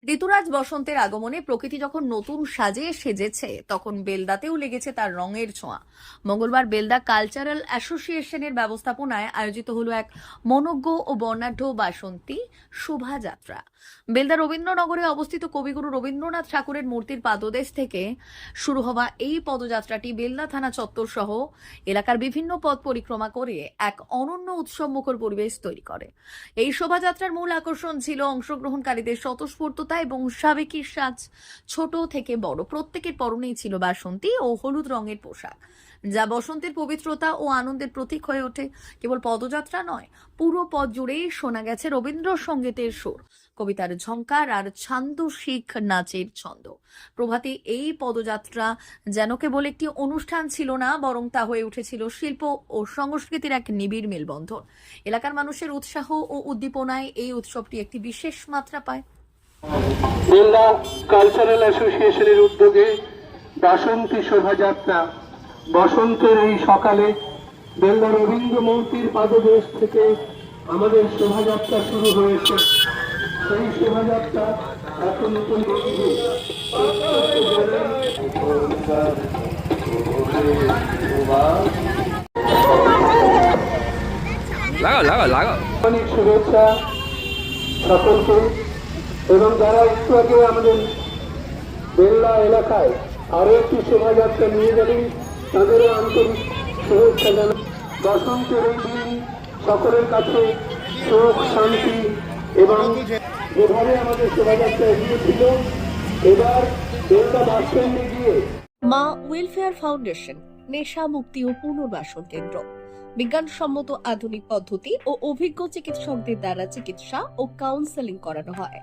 ঋতুরাজ বসন্তের আগমনে প্রকৃতি যখন নতুন সাজে সেজেছে, তখন বেলদাতেও লেগেছে তার রঙের ছোঁয়া। মঙ্গলবার বেলদা কালচারাল অ্যাসোসিয়েশনের ব্যবস্থাপনায় আয়োজিত হলো এক মনোজ্ঞ ও বর্ণাঢ্য বাসন্তী শোভাযাত্রা। বেলদা রবীন্দ্রনগরে অবস্থিত কবিগুরু রবীন্দ্রনাথ ঠাকুরের মূর্তির পাদদেশ থেকে শুরু হওয়া এই পদযাত্রাটি বেলদা থানা চত্বর সহ এলাকার বিভিন্ন পথ পরিক্রমা করে এক অনন্য উৎসবমুখর পরিবেশ তৈরি করে। এই শোভাযাত্রার মূল আকর্ষণ ছিল অংশগ্রহণকারীদের স্বতঃস্ফূর্ততা এবং সাবেকি সাজ। ছোট থেকে বড় প্রত্যেকের পরনেই ছিল বাসন্তী ও হলুদ রঙের পোশাক, যা বসন্তের পবিত্রতা ও আনন্দের প্রতীক হয়ে ওঠে। কেবল পদযাত্রা নয়, পুরো পথ জুড়েই শোনা গেছে রবীন্দ্রসঙ্গীতের সুর, কবিতার ঝংকার আর ছান্দসিক নাচের ছন্দ। প্রভাতী এই পদযাত্রা যেন কেবল একটি অনুষ্ঠান ছিল না, বরং তা হয়ে উঠেছিল শিল্প ও সংস্কৃতির এক নিবিড় মেলবন্ধন। এলাকার মানুষের উৎসাহ ও উদ্দীপনায় এই উৎসবটি একটি বিশেষ মাত্রা পায়। বেলদা কালচারাল অ্যাসোসিয়েশনের উদ্যোগে বাসন্তী শোভাযাত্রা বসন্তের এই সকালে বেলদা রবীন্দ্র মূর্তির পাদদেশ থেকে আমাদের শোভাযাত্রা শুরু হয়েছে। সেই শোভাযাত্রা এখন অনেক শুভেচ্ছা সকলকে। এবং যারা একটু আগে আমাদের বেলদা এলাকায় আরো একটি শোভাযাত্রা নিয়ে গেলেন, তাদেরও আন্তরিক শুভেচ্ছা জানাই। বসন্তের এই দিন সকলের কাছে সুখ, শান্তি এবং যেভাবে আমাদের শোভাযাত্রা এগিয়েছিল, এবার বেলদা বাস স্ট্যান্ডে গিয়ে মা ওয়েলফেয়ার ফাউন্ডেশন নেশা মুক্তি ও পুনর্বাসন কেন্দ্র বিজ্ঞানসম্মত আধুনিক পদ্ধতি ও অভিজ্ঞ চিকিৎসকদের দ্বারা চিকিৎসা ও কাউন্সেলিং করানো হয়।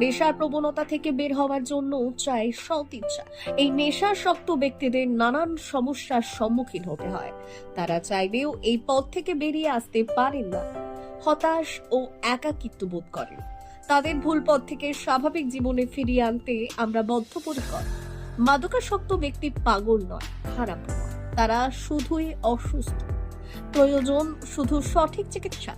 নেশার প্রবণতা থেকে বের হওয়ার জন্য চাই সৎ ইচ্ছা। এই নেশাসক্ত ব্যক্তিদের নানান সমস্যার সম্মুখীন হতে হয়। তারা চাইলেও এই পথ থেকে বেরিয়ে আসতে পারেন না, হতাশ ও একাকিত্ব বোধ করেন। তাদের ভুল পথ থেকে স্বাভাবিক জীবনে ফিরিয়ে আনতে আমরা বদ্ধপরিকর। মাদকাসক্ত ব্যক্তি পাগল নয়, খারাপ নয়, তারা শুধুই অসুস্থ। প্রয়োজন শুধু সঠিক চিকিৎসা।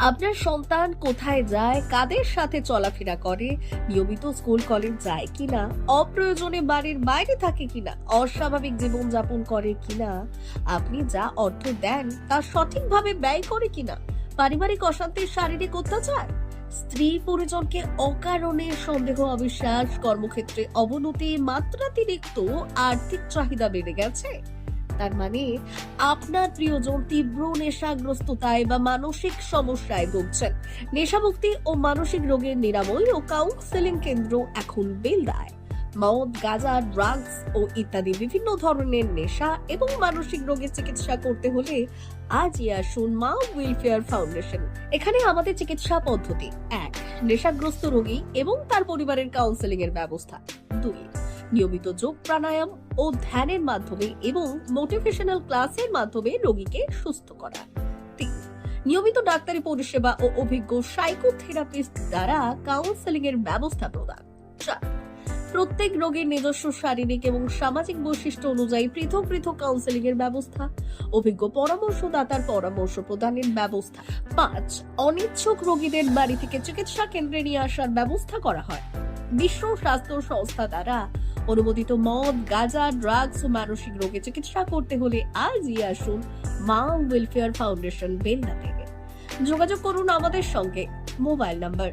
আপনার সন্তান কোথায় যায়, কাদের সাথে চলাফেরা করে, নিয়মিত স্কুল কলেজ যায় কিনা, অপ্রয়োজনে বাড়ির বাইরে থাকে কিনা, অস্বাভাবিক জীবন যাপন করে কিনা, আপনি যা অর্থ দেন তা সঠিকভাবে ব্যয় করে কিনা, পারিবারিক অশান্তি, শারীরিক অত্যাচার, স্ত্রী পরিজনকে অকারণে সন্দেহ, অবিশ্বাস, কর্মক্ষেত্রে অবনতি, মাত্রাতিরিক্ত আর্থিক চাহিদা বেড়ে গেছে, তার মানে আপনার প্রিয়জন তীব্র নেশাগ্রস্ততায় বা মানসিক সমস্যায় ভুগছেন। নেশামুক্তি ও মানসিক রোগের নিরাময় ও কাউন্সেলিং কেন্দ্র এখন বেলদায়। মদ, গাঁজা, ড্রাগস ও ইত্যাদি বিভিন্ন ধরনের নেশা এবং মানসিক রোগের চিকিৎসা করতে হলে আজই আসুন মা ওয়েলফেয়ার ফাউন্ডেশন। এখানে আমাদের চিকিৎসা পদ্ধতি: 1. নেশাগ্রস্ত রোগী এবং তার পরিবারের কাউন্সেলিং এর ব্যবস্থা। 2. নিয়মিত যোগ, প্রাণায়াম ও ধ্যানের মাধ্যমে এবং মোটিভেশনাল ক্লাসের মাধ্যমে রোগীকে সুস্থ করা। 3. নিয়মিত ডাক্তারি পরিষেবা ও অভিজ্ঞ সাইকোথেরাপিস্ট দ্বারা কাউন্সেলিং এর ব্যবস্থা প্রদান। 4. প্রত্যেক রোগীর নিজস্ব শারীরিক এবং সামাজিক বৈশিষ্ট্য অনুযায়ী পৃথক পৃথক কাউন্সেলিং এর ব্যবস্থা, অভিজ্ঞ পরামর্শদাতার পরামর্শ প্রদানের ব্যবস্থা। 5. অনিচ্ছুক রোগীদের বাড়ি থেকে চিকিৎসা কেন্দ্রে নিয়ে আসার ব্যবস্থা করা হয়। বিশ্ব স্বাস্থ্য সংস্থা দ্বারা অনুমোদিত মদ, গাঁজা, ড্রাগস ও মানসিক রোগে চিকিৎসা করতে হলে আজই আসুন মা ওয়েলফেয়ার ফাউন্ডেশন বেলদা থেকে। যোগাযোগ করুন আমাদের সঙ্গে। Mobile number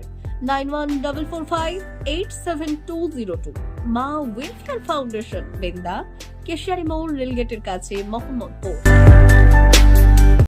9144587202। মা ওয়েলফেয়ার ফাউন্ডেশন বেলদা, কেশিয়ারি মোড়, রেলগেটের কাছে, মোহাম্মদপুর।